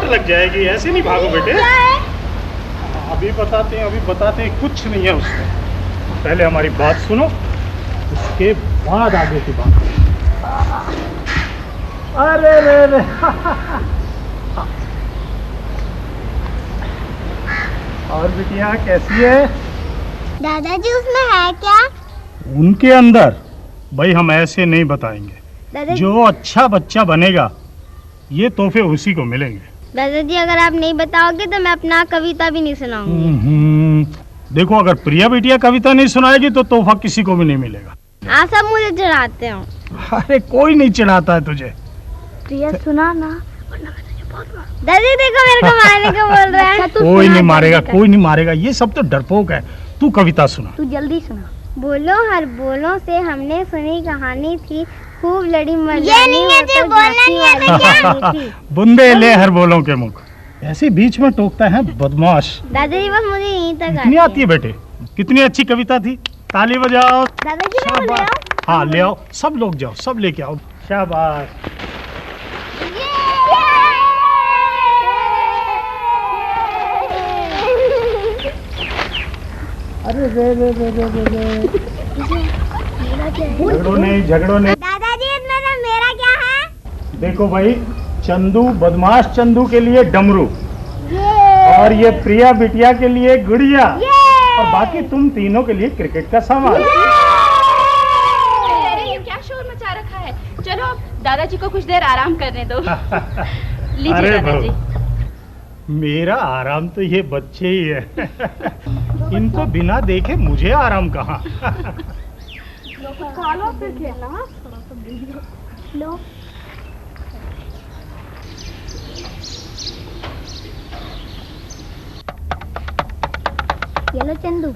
लग जाएगी, ऐसे नहीं भागो बेटे। अभी बताते हैं कुछ नहीं है उसमें। पहले हमारी बात सुनो, उसके बाद आगे की बात। अरे रे रे और बिटिया कैसी है? दादाजी उसमें है क्या? उनके अंदर भाई हम ऐसे नहीं बताएंगे। जो अच्छा बच्चा बनेगा ये तोहफे उसी को मिलेंगे। दादाजी अगर आप नहीं बताओगे तो मैं अपना कविता भी नहीं सुनाऊंगी। देखो अगर प्रिया बिटिया कविता नहीं सुनाएगी तो तोहफा किसी को भी नहीं मिलेगा। आप सब मुझे चढ़ाते हो। अरे कोई नहीं चढ़ाता है तुझे। प्रिया सुना ना, दादी देखो मेरे को मारने को बोल रहा है। कोई नहीं मारेगा, कोई नहीं मारेगा, ये सब तो डरपोक है। तू कविता सुना। तू जल्दी सुना। बोलो हर बोलों से हमने सुनी कहानी थी, खूब लड़ी मर्दानी। ये नहीं है जो बोलना नहीं आता क्या? बुंदे ले हर बोलों के मुख, ऐसे बीच में टोकता है बदमाश। दादाजी बस मुझे यहीं तक कितनी आती है बेटे, कितनी अच्छी कविता थी। ताली बजाओ। दादाजी मैं ले आओ। हाँ ले आओ, सब लोग जाओ, सब लेके आओ। शाबाश। अरे रे झगड़ो नहीं। दादाजी इसमें मेरा क्या है? देखो भाई, चंदू बदमाश चंदू के लिए डमरू, और ये प्रिया बिटिया के लिए गुड़िया, और बाकी तुम तीनों के लिए क्रिकेट का सामान। अरे ये क्या शोर मचा रखा है। चलो दादाजी को कुछ देर आराम करने दो। लीजिए दादाजी। मेरा आराम तो ये बच्चे ही है। इनको बिना देखे मुझे आराम कहाँ। खा लो फिर खेलना। लो ये लो चंदू,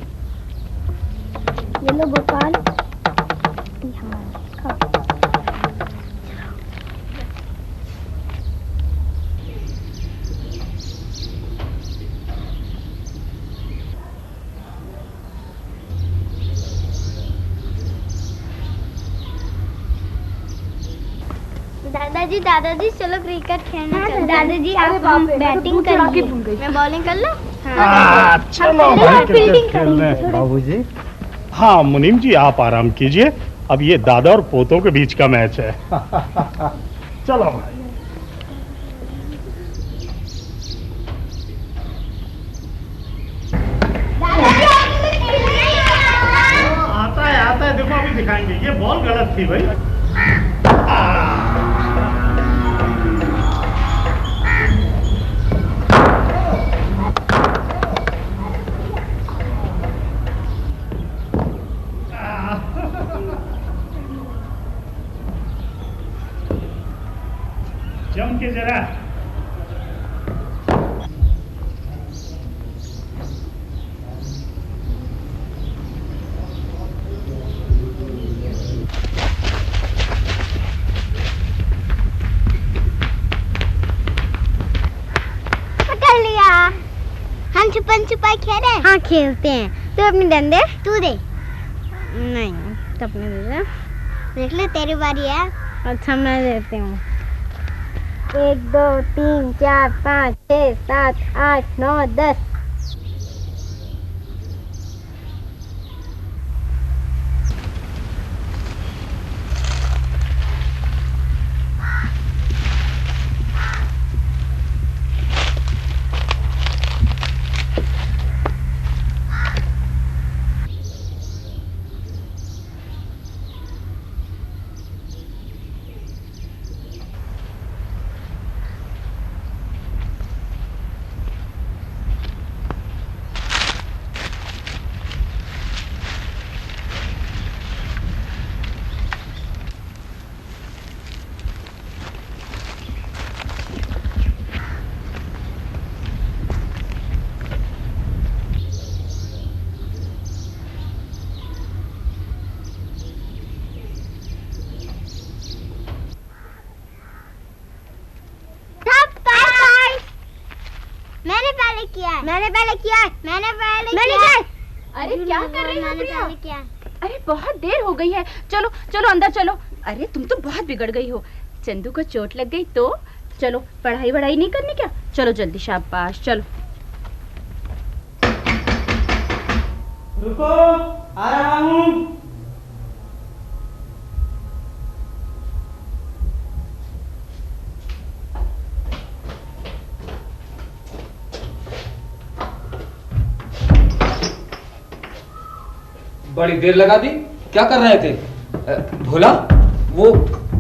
ये लो गोपाल, ये हमारा। खाओ। दादाजी चलो क्रिकेट खेलने चलते हैं। दादाजी आप बैटिंग करिए, मैं बॉलिंग कर लूं? चलो भाई क्रिकेट खेलने। बाबूजी। हाँ मुनीम जी आप आराम कीजिए, अब ये दादा और पोतों के बीच का मैच है। चलो भाई। आता है देखो, अभी दिखाएंगे। ये बॉल गलत थी भाई। जम के जरा। पकड़ लिया। हम छुपन छुपाई खेल रहे हैं। हाँ खेलते हैं। तू अपनी डंडे तू दे। नहीं तो अपने दे दे। देख ले तेरी बारी है। अच्छा मैं देती हूँ। 1 2 3 4 5 6 7 8 9 10। मैंने पहले किया है। अरे क्या कर रही हो प्रिया? पहले किया है। अरे बहुत देर हो गई है, चलो चलो अंदर चलो। अरे तुम तो बहुत बिगड़ गई हो। चंदू को चोट लग गई तो चलो, पढ़ाई वढ़ाई नहीं करनी क्या? चलो जल्दी, शाबाश, चलो। रुको, आ रहा हूँ। बड़ी देर लगा दी, क्या कर रहे थे? भोला, वो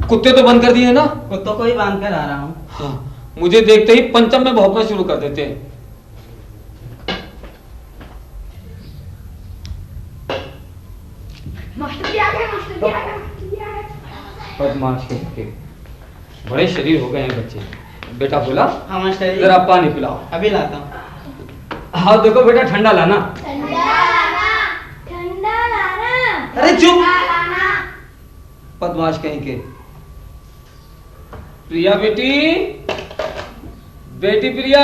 कुत्ते तो बंद कर दिए ना? कुत्तों को ही बांध कर आ रहा हूँ। हाँ, मुझे देखते ही पंचम में भौंकना शुरू कर देते हैं। बदमाश के बड़े शरीर हो गए हैं बच्चे। बेटा भोला, हाँ मास्टर जी। जरा पानी पिलाओ। अभी लाता हूँ। हाँ देखो बेटा, ठंडा लाना। अरे चुप, बदमाश कहीं के। प्रिया बेटी, बेटी प्रिया।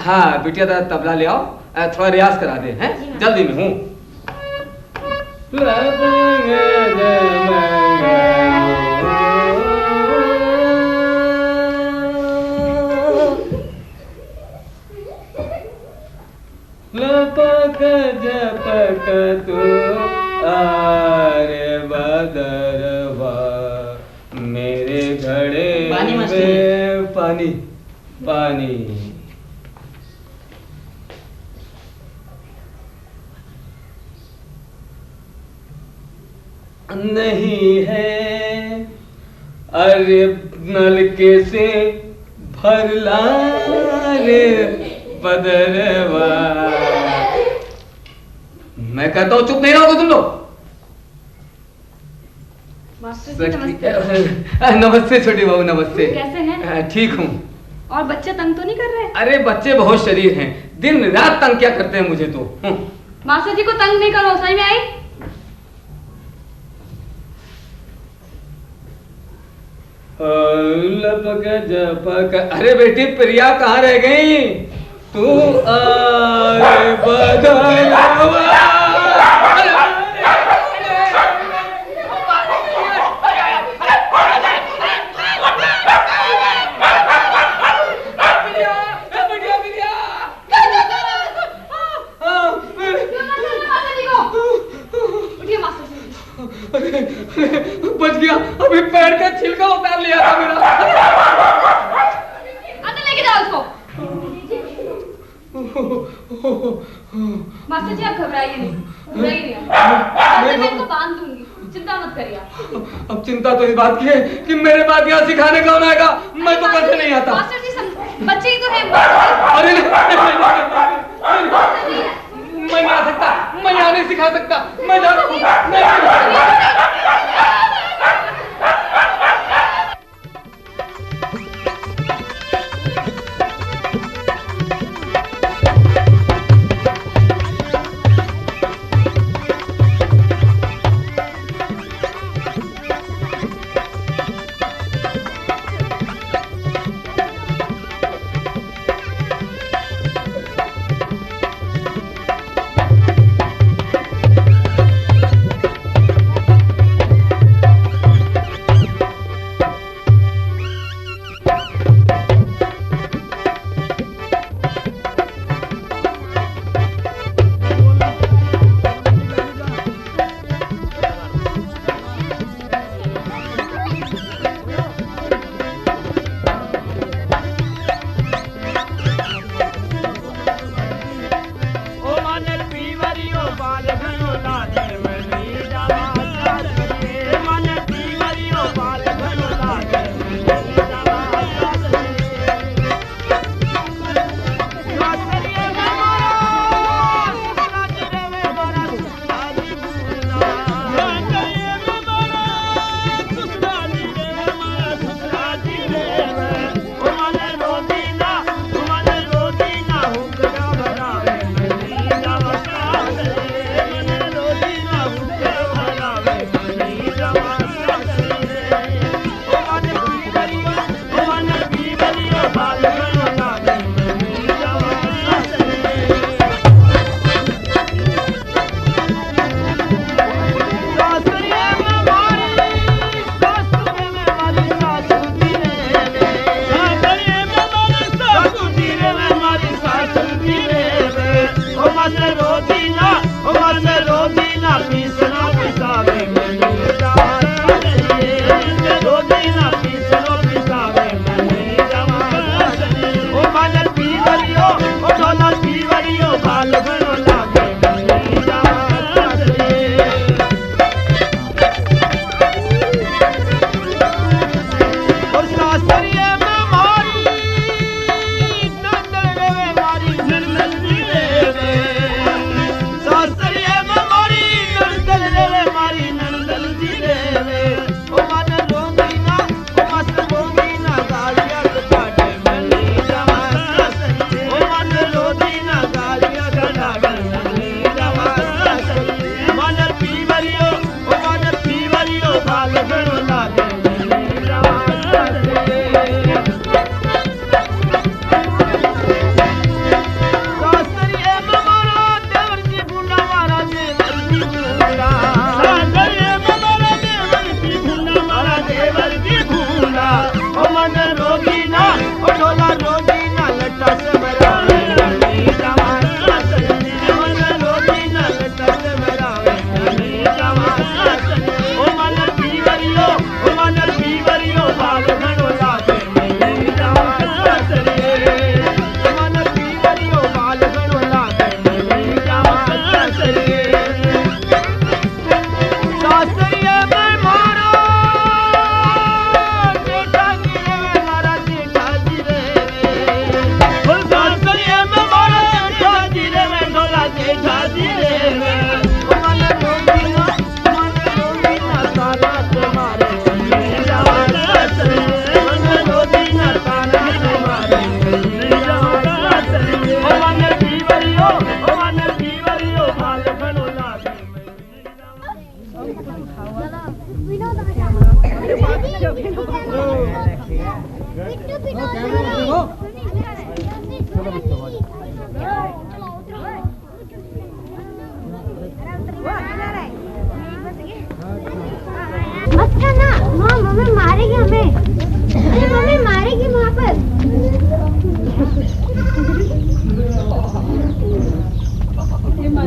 हाँ बिटिया, तबला ले आओ, थोड़ा रियाज करा दे, हैं? जल्दी में हूँ। लपक जपक तू आरे बदरवा, मेरे घड़े में पानी पानी। नहीं है, अरे नलके से भर ला रे बदरवा। मैं कहता हूँ चुप नहीं रहोगे तुम लोग। नमस्ते छोटी बहू, नमस्ते। कैसे हैं? ठीक हूँ। और बच्चे तंग तो नहीं कर रहे? अरे बच्चे बहुत शरीर हैं, दिन रात तंग क्या करते हैं मुझे तो। मास्टर जी को तंग नहीं करो, समझ में आई? लपक जपक। अरे बेटी प्रिया कहाँ रह गई? तू आरे बदलवा। बच गया, अभी पैर का छिलका उतार लिया था मेरा। अंदर लेके जाओ उसको। मास्टर जी आप घबराइए नहीं, मैं इनको बांध दूंगी, चिंता मत करिए आप। अब चिंता तो इस बात की है कि मेरे बाद यहाँ सिखाने कौन आएगा? मैं तो कैसे नहीं आता। मास्टर जी बच्चे ही तो हैं। अरे मैं नहीं आ सकता, मैं यहाँ नहीं सिखा सकता, मैं जा रहा हूँ।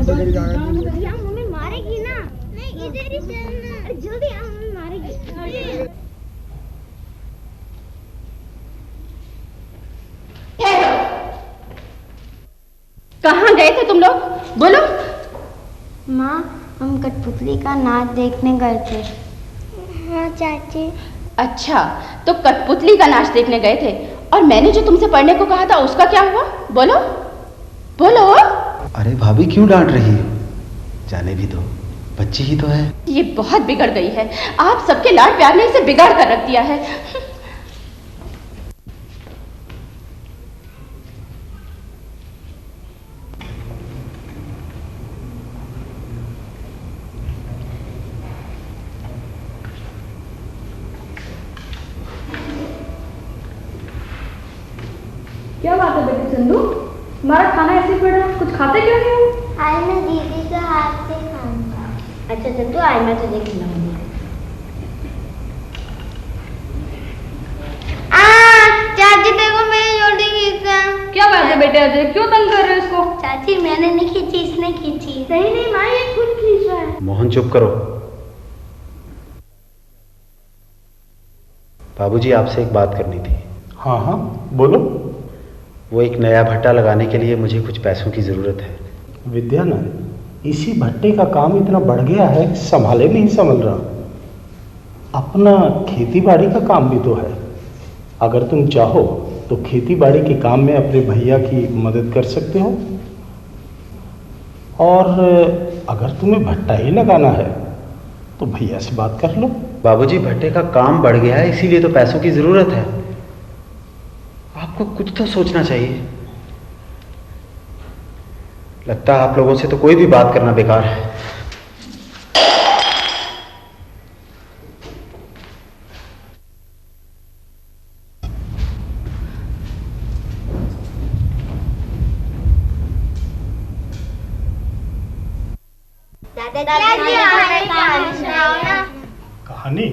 मम्मी मारेगी ना। नहीं इधर ही चलना। अरे जल्दी आ, मम्मी मारेगी। कहाँ गए थे तुम लोग? बोलो। माँ हम कठपुतली का नाच देखने गए थे। हाँ चाची। अच्छा, तो कठपुतली का नाच देखने गए थे, और मैंने जो तुमसे पढ़ने को कहा था उसका क्या हुआ? बोलो बोलो। अरे भाभी क्यों डांट रही है? जाने भी दो, बच्ची ही तो है। ये बहुत बिगड़ गई है। आप सबके लाड प्यार ने इसे बिगाड़ कर रख दिया है। क्या बात है बेटी सिंधु, हमारा खाना ऐसे पड़ रहा है, कुछ खाते क्यों नहीं हो? आज मैं दीदी के हाथ से खाऊंगा। अच्छा सिंधु आज मैं तुझे खिलाऊंगी। चाची देखो मेरी रोटी खींचा। क्या बात है बेटे अजय, क्यों तंग कर रहे हो इसको? चाची मैंने नहीं खींची, इसने खींची। नहीं नहीं माँ ये खुद खींच रहा है। मोहन चुप करो। बाबूजी आपसे एक बात करनी थी। हाँ हाँ बोलो। वो एक नया भट्टा लगाने के लिए मुझे कुछ पैसों की जरूरत है। विद्यानंद, इसी भट्टे का काम इतना बढ़ गया है, संभाले नहीं संभल रहा। अपना खेती बाड़ी का काम भी तो है। अगर तुम चाहो तो खेती बाड़ी के काम में अपने भैया की मदद कर सकते हो, और अगर तुम्हें भट्टा ही लगाना है तो भैया से बात कर लो। बाबूजी भट्टे का काम बढ़ गया है, इसीलिए तो पैसों की जरूरत है। आपको कुछ तो सोचना चाहिए। लगता है आप लोगों से तो कोई भी बात करना बेकार है। दादाजी हमें कहानी सुनाओ ना। कहानी?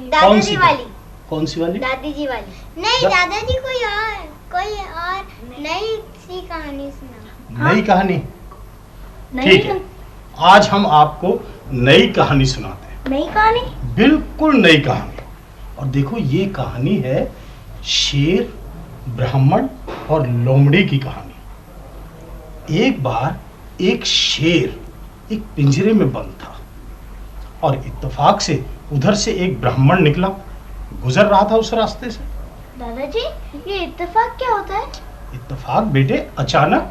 दादाजी वाली। कौन सी वाली? दादी जी वाली। नहीं दादाजी कोई और नई सी कहानी सुनाओ। नई कहानी? ठीक है, आज हम आपको नई कहानी सुनाते हैं। नई कहानी? बिल्कुल नई कहानी। और देखो ये कहानी है शेर, ब्राह्मण और लोमड़ी की कहानी। एक बार एक शेर एक पिंजरे में बंद था, और इत्तेफाक से उधर से एक ब्राह्मण निकला, गुजर रहा था उस रास्ते से। दादाजी ये इत्तेफाक क्या होता है? इत्तेफाक बेटे अचानक,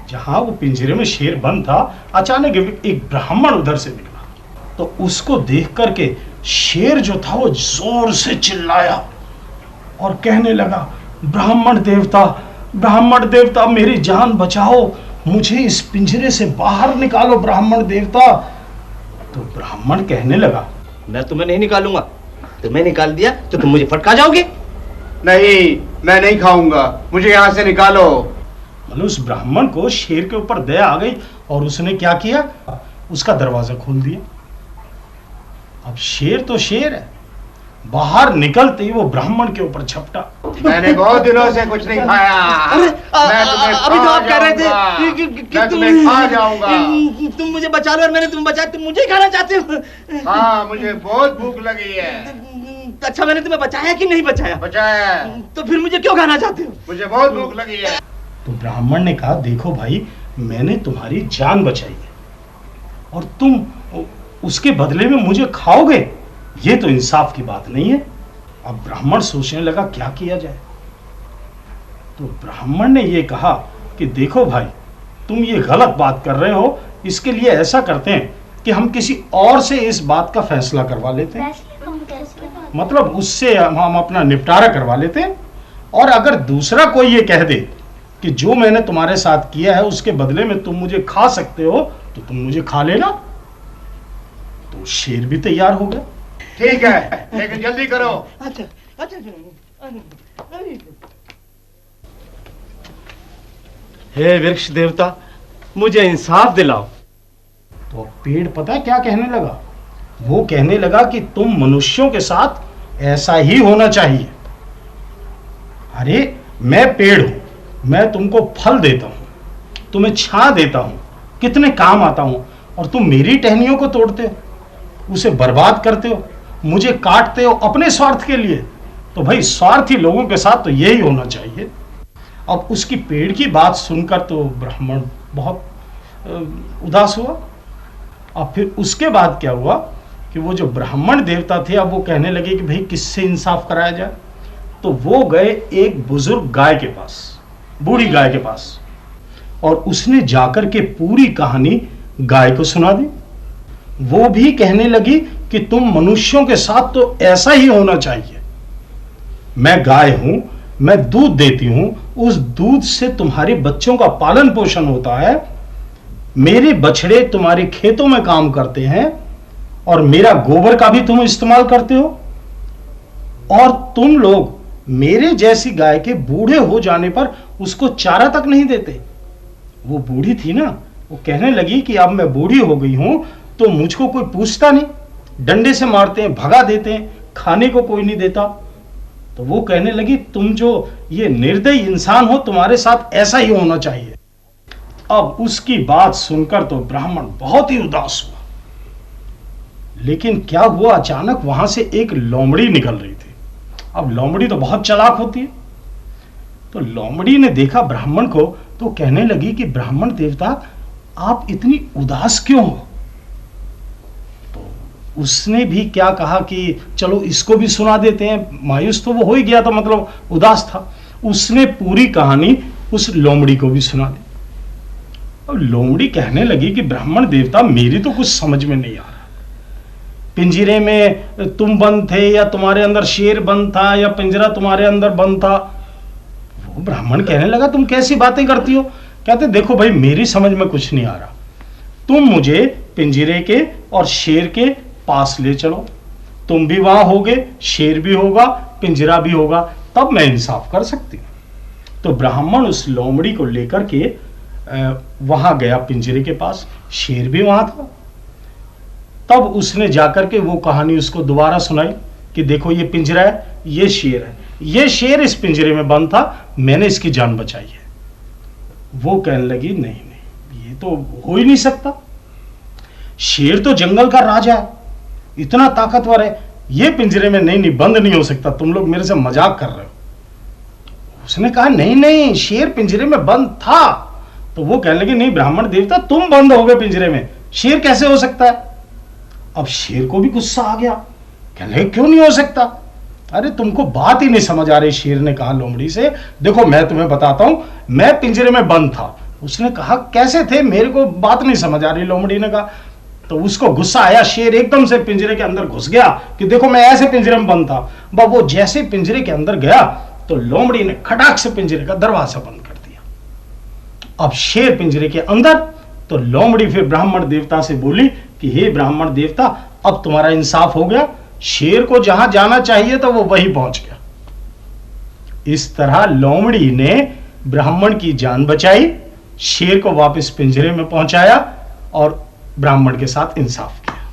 जहां वो पिंजरे में शेर बंद था, अचानक एक ब्राह्मण उधर से निकला। तो उसको देख करके शेर जो था वो जोर से चिल्लाया और कहने लगा, ब्राह्मण देवता मेरी जान बचाओ, मुझे इस पिंजरे से बाहर निकालो ब्राह्मण देवता। तो ब्राह्मण कहने लगा, मैं तुम्हें नहीं निकालूंगा, तुम्हें निकाल दिया तो तुम मुझे फटका जाओगे। नहीं, मैं नहीं खाऊंगा, मुझे यहाँ से निकालो। मतलब उस ब्राह्मण को शेर के ऊपर दया आ गई, और उसने क्या किया, उसका दरवाजा खोल दिया। अब शेर तो शेर है, बाहर निकलते ही वो ब्राह्मण के ऊपर झपटा। मैंने बहुत दिनों से कुछ नहीं खाया। अभी तो आप कह रहे थे कि मैं तुम्हें खा जाऊंगा। तुम मुझे बचा लो और मैंने तुम्हें बचाया, तुम मुझे खाना चाहते हो। हाँ मुझे बहुत भूख लगी है। अच्छा मैंने तुम्हें बचाया कि नहीं बचाया? बचाया। तो फिर मुझे क्यों खाना चाहते हो? मुझे बहुत भूख लगी है। तो ब्राह्मण ने कहा, देखो भाई मैंने तुम्हारी जान बचाई है और तुम उसके बदले में मुझे खाओगे, ये तो इंसाफ की बात नहीं है। अब ब्राह्मण सोचने लगा क्या किया जाए। तो ब्राह्मण ने ये कहा कि देखो भाई तुम ये गलत बात कर रहे हो, इसके लिए ऐसा करते हैं कि हम किसी और से इस बात का फैसला करवा लेते हैं। मतलब उससे हम अपना निपटारा करवा लेते हैं, और अगर दूसरा कोई ये कह दे कि जो मैंने तुम्हारे साथ किया है उसके बदले में तुम मुझे खा सकते हो, तो तुम मुझे खा लेना। तो शेर भी तैयार हो गया। ठीक है, लेकिन जल्दी करो। अच्छा अच्छा। हे वृक्ष देवता, मुझे इंसाफ दिलाओ। तो पेड़ पता है क्या कहने लगा? वो कहने लगा कि तुम मनुष्यों के साथ ऐसा ही होना चाहिए। अरे मैं पेड़ हूं, मैं तुमको फल देता हूं, तुम्हें छां देता हूं, कितने काम आता हूं, और तुम मेरी टहनियों को तोड़ते हो, उसे बर्बाद करते हो, मुझे काटते हो अपने स्वार्थ के लिए। तो भाई स्वार्थी लोगों के साथ तो यही होना चाहिए। अब उसकी पेड़ की बात सुनकर तो ब्राह्मण बहुत उदास हुआ। अब फिर उसके बाद क्या हुआ कि वो जो ब्राह्मण देवता थे, अब वो कहने लगे कि भाई किससे इंसाफ कराया जाए। तो वो गए एक बुजुर्ग गाय के पास, बूढ़ी गाय के पास, और उसने जाकर के पूरी कहानी गाय को सुना दी। वो भी कहने लगी कि तुम मनुष्यों के साथ तो ऐसा ही होना चाहिए। मैं गाय हूं, मैं दूध देती हूं, उस दूध से तुम्हारे बच्चों का पालन पोषण होता है, मेरे बछड़े तुम्हारे खेतों में काम करते हैं, और मेरा गोबर का भी तुम इस्तेमाल करते हो, और तुम लोग मेरे जैसी गाय के बूढ़े हो जाने पर उसको चारा तक नहीं देते। वो बूढ़ी थी ना, वो कहने लगी कि अब मैं बूढ़ी हो गई हूं तो मुझको कोई पूछता नहीं, डंडे से मारते हैं, भगा देते हैं, खाने को कोई नहीं देता। तो वो कहने लगी तुम जो ये निर्दयी इंसान हो, तुम्हारे साथ ऐसा ही होना चाहिए। अब उसकी बात सुनकर तो ब्राह्मण बहुत ही उदास हुआ। लेकिन क्या हुआ, अचानक वहां से एक लोमड़ी निकल रही थी। अब लोमड़ी तो बहुत चालाक होती है, तो लोमड़ी ने देखा ब्राह्मण को तो कहने लगी कि ब्राह्मण देवता आप इतनी उदास क्यों हो। तो उसने भी क्या कहा कि चलो इसको भी सुना देते हैं। मायूस तो वो हो ही गया था, मतलब उदास था। उसने पूरी कहानी उस लोमड़ी को भी सुना दी। और लोमड़ी कहने लगी कि ब्राह्मण देवता मेरी तो कुछ समझ में नहीं आ रहा, पिंजरे में तुम बंद थे या तुम्हारे अंदर शेर बंद था या पिंजरा तुम्हारे अंदर बंद था। वो ब्राह्मण कहने लगा तुम कैसी बातें करती हो। कहते देखो भाई मेरी समझ में कुछ नहीं आ रहा, तुम मुझे पिंजरे के और शेर के पास ले चलो, तुम भी वहां होगे, शेर भी होगा, पिंजरा भी होगा, तब मैं इंसाफ कर सकती हूँ। तो ब्राह्मण उस लोमड़ी को लेकर के वहां गया पिंजरे के पास, शेर भी वहां था। तब उसने जाकर के वो कहानी उसको दोबारा सुनाई कि देखो ये पिंजरा है, ये शेर है, ये शेर इस पिंजरे में बंद था, मैंने इसकी जान बचाई है। वो कहने लगी नहीं नहीं, ये तो हो ही नहीं सकता, शेर तो जंगल का राजा है, इतना ताकतवर है, ये पिंजरे में नहीं बंद नहीं हो सकता, तुम लोग मेरे से मजाक कर रहे हो। उसने कहा नहीं नहीं, शेर पिंजरे में बंद था। तो वो कहने लगी नहीं ब्राह्मण देवता तुम बंद हो गए पिंजरे में, शेर कैसे हो सकता है। अब शेर को भी गुस्सा आ गया, कहने लगे क्यों नहीं हो सकता, अरे तुमको बात ही नहीं समझ आ रही। शेर ने कहा लोमड़ी से देखो मैं तुम्हें बताता हूं, मैं पिंजरे में बंद था। उसने कहा कैसे थे, मेरे को बात नहीं समझ आ रही। लोमड़ी ने कहा, तो उसको गुस्सा आया, शेर एकदम से पिंजरे के अंदर घुस गया कि देखो मैं ऐसे पिंजरे में बंद था। वो जैसे पिंजरे के अंदर गया तो लोमड़ी ने खटाक से पिंजरे का दरवाजा बंद कर दिया। अब शेर पिंजरे के अंदर, तो लोमड़ी फिर ब्राह्मण देवता से बोली कि हे ब्राह्मण देवता अब तुम्हारा इंसाफ हो गया, शेर को जहां जाना चाहिए तो वो वहीं पहुंच गया। इस तरह लोमड़ी ने ब्राह्मण की जान बचाई, शेर को वापस पिंजरे में पहुंचाया और ब्राह्मण के साथ इंसाफ किया।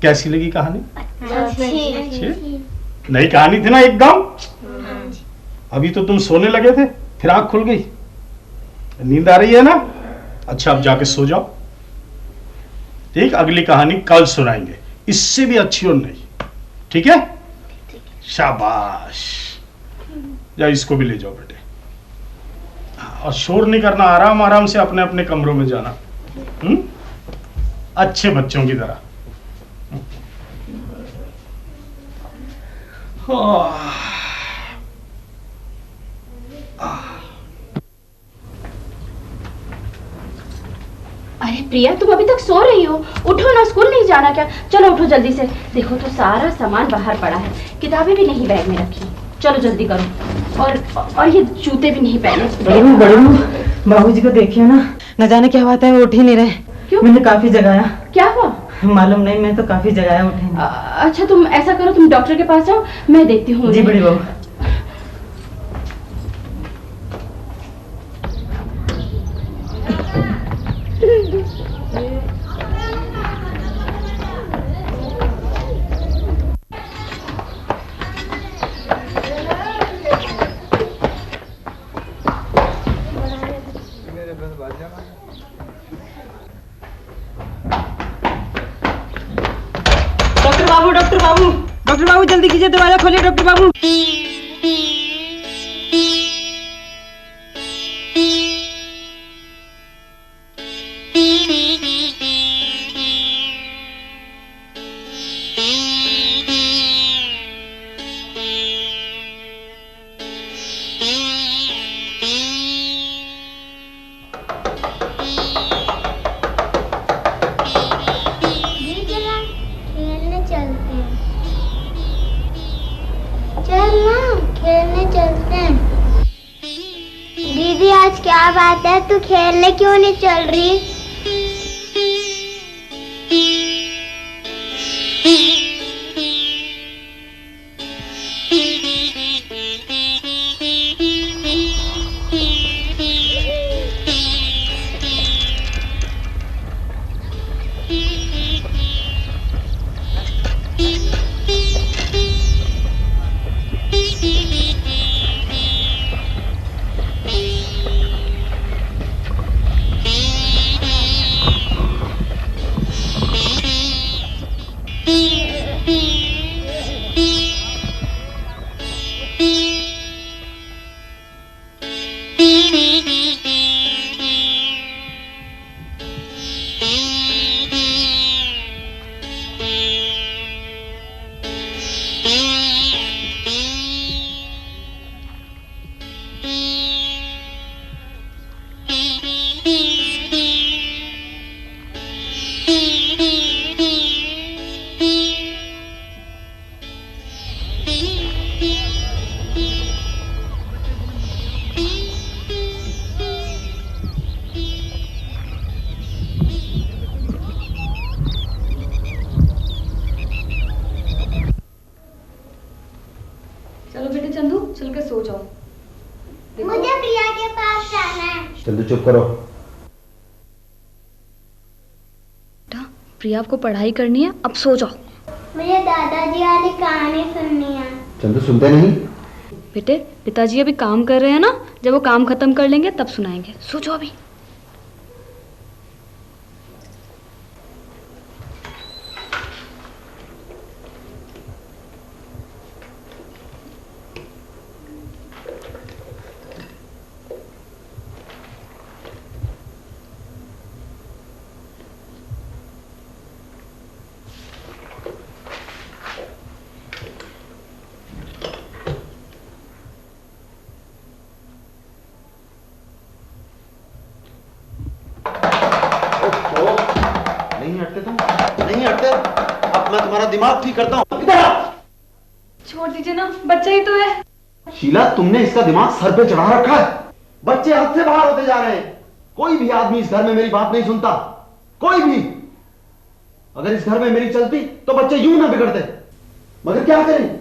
कैसी लगी कहानी? नई कहानी थी ना एकदम। अभी तो तुम सोने लगे थे, फिर आंख खुल गई, नींद आ रही है ना। अच्छा अब जाके सो जाओ, ठीक, अगली कहानी कल सुनाएंगे, इससे भी अच्छी और नहीं, ठीक है। शाबाश, या इसको भी ले जाओ बेटे, और शोर नहीं करना, आराम आराम से अपने अपने कमरों में जाना, अच्छे बच्चों की तरह। अरे प्रिया तुम अभी तक सो रही हो, उठो ना, स्कूल नहीं जाना क्या? चलो उठो जल्दी से, देखो तो सारा सामान बाहर पड़ा है, किताबें भी नहीं बैग में रखी, चलो जल्दी करो। और ये जूते भी नहीं पहने। बड़ी बाबूजी को देखियो ना, न जाने क्या बात है, वो उठ ही नहीं रहे। क्यों? मैंने काफी जगाया। क्या हुआ? मालूम नहीं, मैं तो काफी जगाया, उठे नहीं। अच्छा तुम ऐसा करो, तुम डॉक्टर के पास जाओ, मैं देखती हूँ। जी बड़ी बहू। डॉक्टर बाबू जल्दी कीजिए, दरवाजा खोलिए डॉक्टर बाबू। दीदी आज क्या बात है, तू खेलने क्यों नहीं चल रही? चलो बेटे चंदू, चल के सो जाओ। मुझे प्रिया के पास जाना है। चंदू चुप करो। प्रिया आपको पढ़ाई करनी है, अब सो जाओ। मुझे दादाजी वाली कहानी सुननी है। चंदू सुनते नहीं? बेटे पिताजी अभी काम कर रहे हैं ना, जब वो काम खत्म कर लेंगे तब सुनाएंगे। सो जाओ अभी। नहीं हटते तुम, नहीं हटते। अब मैं तुम्हारा दिमाग ठीक करता हूँ। छोड़ दीजिए ना, बच्चा ही तो है। शीला, तुमने इसका दिमाग सर पे चढ़ा रखा है। बच्चे हद से बाहर होते जा रहे हैं। कोई भी आदमी इस घर में मेरी बात नहीं सुनता, कोई भी। अगर इस घर में मेरी चलती तो बच्चे यूं ना बिगड़ते, मगर क्या करें।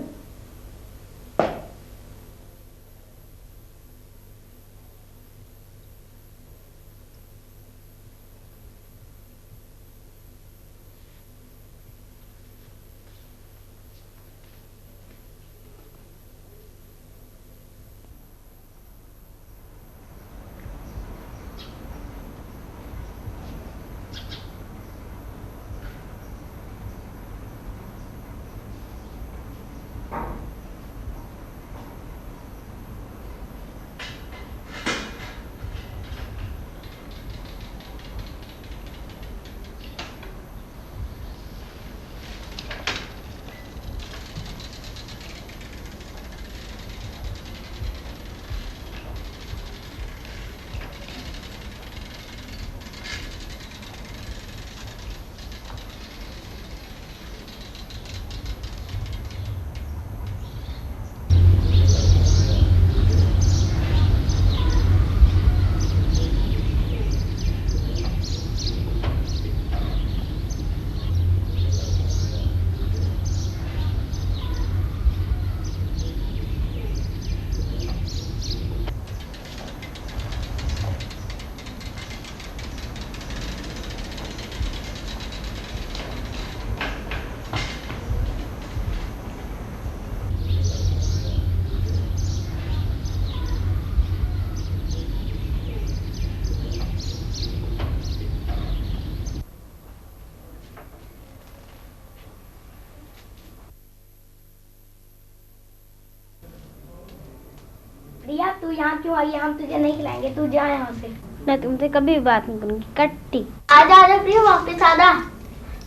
प्रिया तू यहाँ क्यों आई है? हम तुझे नहीं खिलाएंगे, तू जा यहाँ से। मैं तुमसे कभी भी बात नहीं करूंगी, कट्टी। आजा आजा प्रिया वापस आजा।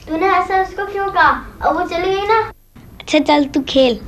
तूने ऐसा उसको क्यों कहा? अब वो चली गई ना। अच्छा चल तू खेल।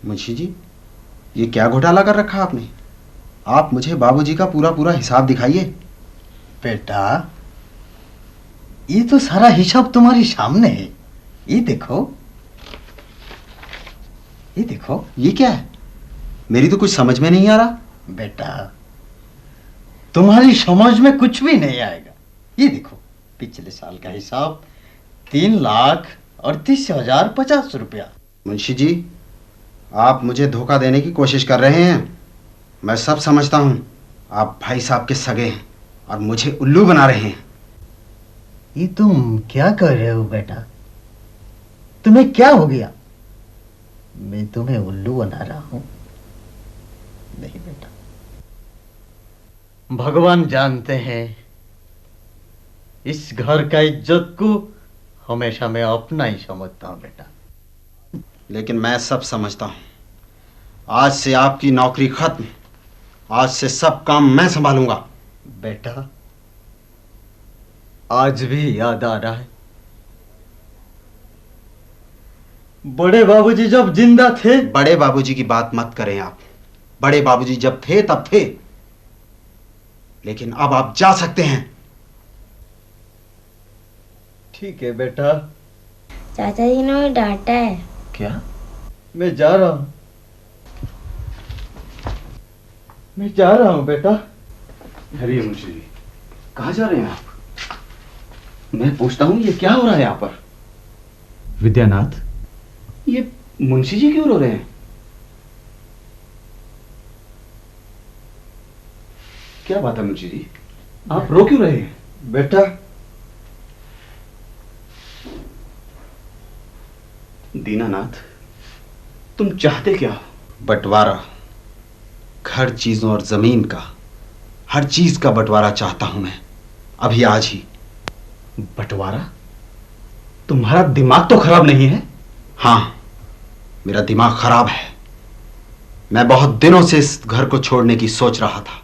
मुंशी जी, ये क्या घोटाला कर रखा आपने? आप मुझे बाबूजी का पूरा पूरा हिसाब दिखाइए। बेटा, ये तो सारा हिसाब तुम्हारे सामने है। ये देखो, ये देखो। ये क्या है? मेरी तो कुछ समझ में नहीं आ रहा। बेटा, तुम्हारी समझ में कुछ भी नहीं आएगा। ये देखो, पिछले साल का हिसाब 3,38,50 रुपया। मुंशी जी, आप मुझे धोखा देने की कोशिश कर रहे हैं। मैं सब समझता हूं। आप भाई साहब के सगे हैं और मुझे उल्लू बना रहे हैं। ये तुम क्या कर रहे हो बेटा? तुम्हें क्या हो गया? मैं तुम्हें उल्लू बना रहा हूं? नहीं बेटा, भगवान जानते हैं इस घर का इज्जत को हमेशा मैं अपना ही समझता हूं बेटा। लेकिन मैं सब समझता हूं। आज से आपकी नौकरी खत्म। आज से सब काम मैं संभालूंगा। बेटा, आज भी याद आ रहा है, बड़े बाबूजी जब जिंदा थे। बड़े बाबूजी की बात मत करें आप। बड़े बाबूजी जब थे तब थे, लेकिन अब आप जा सकते हैं। ठीक है बेटा। चाचा जी ने मुझे डांटा है। क्या? मैं जा रहा हूं। मैं जा रहा हूं बेटा। अरे मुंशी जी, कहाँ जा रहे हैं आप? मैं पूछता हूँ, ये क्या हो रहा है यहाँ पर? विद्यानाथ, ये मुंशी जी क्यों रो रहे हैं? क्या बात है मुंशी जी, आप रो क्यों रहे हैं? बेटा, दीनानाथ, तुम चाहते क्या हो? बंटवारा। घर, चीजों और जमीन का, हर चीज का बंटवारा चाहता हूं मैं, अभी आज ही। बंटवारा? तुम्हारा दिमाग तो खराब नहीं है? हां, मेरा दिमाग खराब है। मैं बहुत दिनों से इस घर को छोड़ने की सोच रहा था,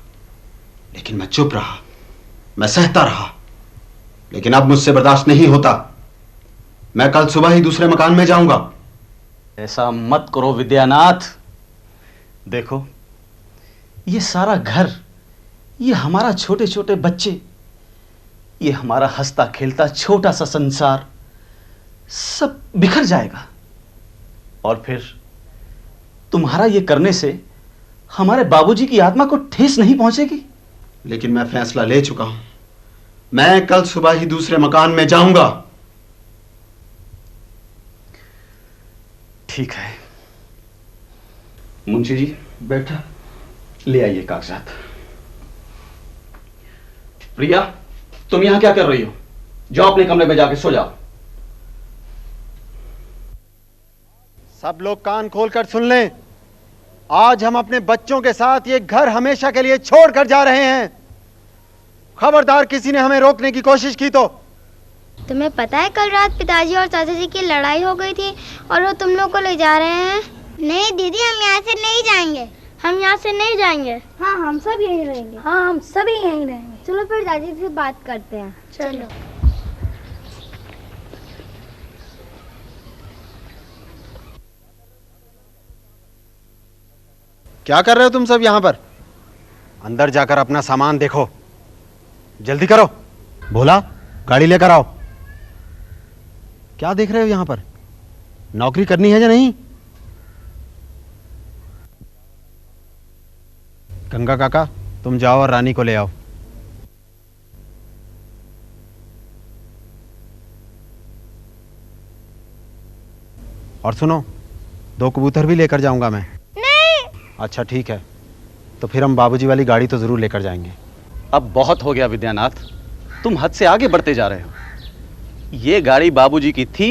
लेकिन मैं चुप रहा, मैं सहता रहा। लेकिन अब मुझसे बर्दाश्त नहीं होता। मैं कल सुबह ही दूसरे मकान में जाऊंगा। ऐसा मत करो विद्यानाथ। देखो, ये सारा घर, ये हमारा छोटे छोटे बच्चे, ये हमारा हंसता खेलता छोटा सा संसार सब बिखर जाएगा। और फिर तुम्हारा ये करने से हमारे बाबूजी की आत्मा को ठेस नहीं पहुंचेगी? लेकिन मैं फैसला ले चुका हूं। मैं कल सुबह ही दूसरे मकान में जाऊंगा। ठीक है मुंशी जी। बेटा, ले आइए कागजात। प्रिया, तुम यहां क्या कर रही हो? जाओ अपने कमरे में जाके सो जाओ। सब लोग कान खोलकर सुन लें। आज हम अपने बच्चों के साथ ये घर हमेशा के लिए छोड़कर जा रहे हैं। खबरदार किसी ने हमें रोकने की कोशिश की तो तुम्हें पता है कल रात पिताजी और चाचा जी की लड़ाई हो गई थी और वो तुम लोग को ले जा रहे हैं। नहीं दीदी, हम यहाँ से नहीं जाएंगे। हम यहाँ से नहीं जाएंगे। हाँ, हम सब यहीं रहेंगे। हाँ, हम सभी यहीं रहेंगे। चलो फिर दादी से बात करते हैं। चलो। क्या कर रहे हो तुम सब यहाँ पर? अंदर जाकर अपना सामान देखो, जल्दी करो। भोला, गाड़ी लेकर आओ। क्या देख रहे हो यहाँ पर? नौकरी करनी है या नहीं? गंगा काका, तुम जाओ और रानी को ले आओ। और सुनो, 2 कबूतर भी लेकर जाऊंगा मैं। नहीं। अच्छा ठीक है, तो फिर हम बाबूजी वाली गाड़ी तो जरूर लेकर जाएंगे। अब बहुत हो गया विद्यानाथ, तुम हद से आगे बढ़ते जा रहे हो। ये गाड़ी बाबूजी की थी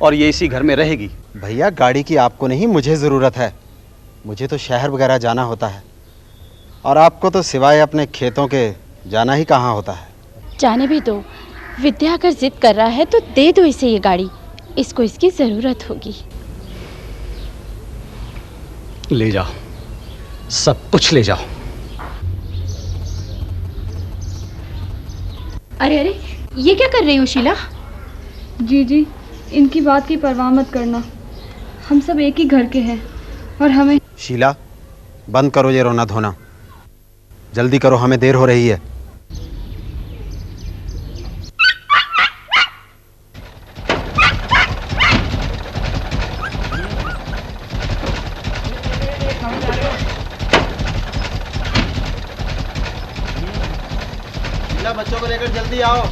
और ये इसी घर में रहेगी। भैया, गाड़ी की आपको नहीं, मुझे ज़रूरत है। मुझे तो शहर वगैरह जाना होता है और आपको तो सिवाय अपने खेतों के जाना ही कहाँ होता है। जाने भी दो। विद्या अगर जिद कर रहा है तो दे दो इसे ये गाड़ी, इसको इसकी ज़रूरत होगी। ले जाओ, सब कुछ ले जाओ। अरे अरे, ये क्या कर रही हो शीला? जी, इनकी बात की परवाह मत करना। हम सब एक ही घर के हैं और हमें। शीला, बंद करो ये रोना धोना, जल्दी करो, हमें देर हो रही है। शीला, बच्चों को लेकर जल्दी आओ।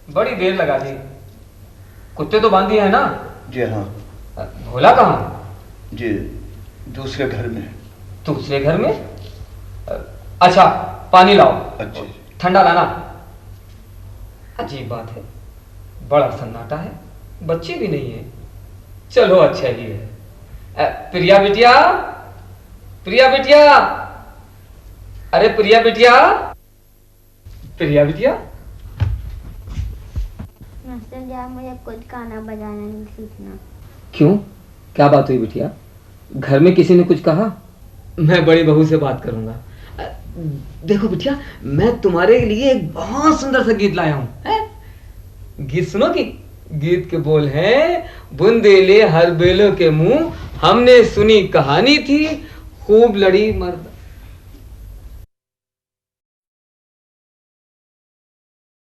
बड़ी देर लगा दी। कुत्ते तो बांध दिए हैं ना? जी हाँ। भोला कहाँ? जी दूसरे घर में। दूसरे घर में? अच्छा, पानी लाओ। अच्छा। ठंडा लाना। अजीब बात है, बड़ा सन्नाटा है, बच्चे भी नहीं है। चलो अच्छा ही है। प्रिया बिटिया, प्रिया बिटिया, अरे प्रिया बिटिया, प्रिया बिटिया। मास्टर जी, मुझे कुछ गाना बजाना नहीं सीखना। क्यों, क्या बात हुई बिटिया? घर में किसी ने कुछ कहा? मैं बड़ी बहू से बात करूंगा। देखो बिटिया, मैं तुम्हारे लिए एक बहुत सुंदर सा गीत लाया हूँ। गीत सुनोगी? गीत के बोल हैं, बुंदेले हर बेलों के मुंह, हमने सुनी कहानी थी, खूब लड़ी मर्द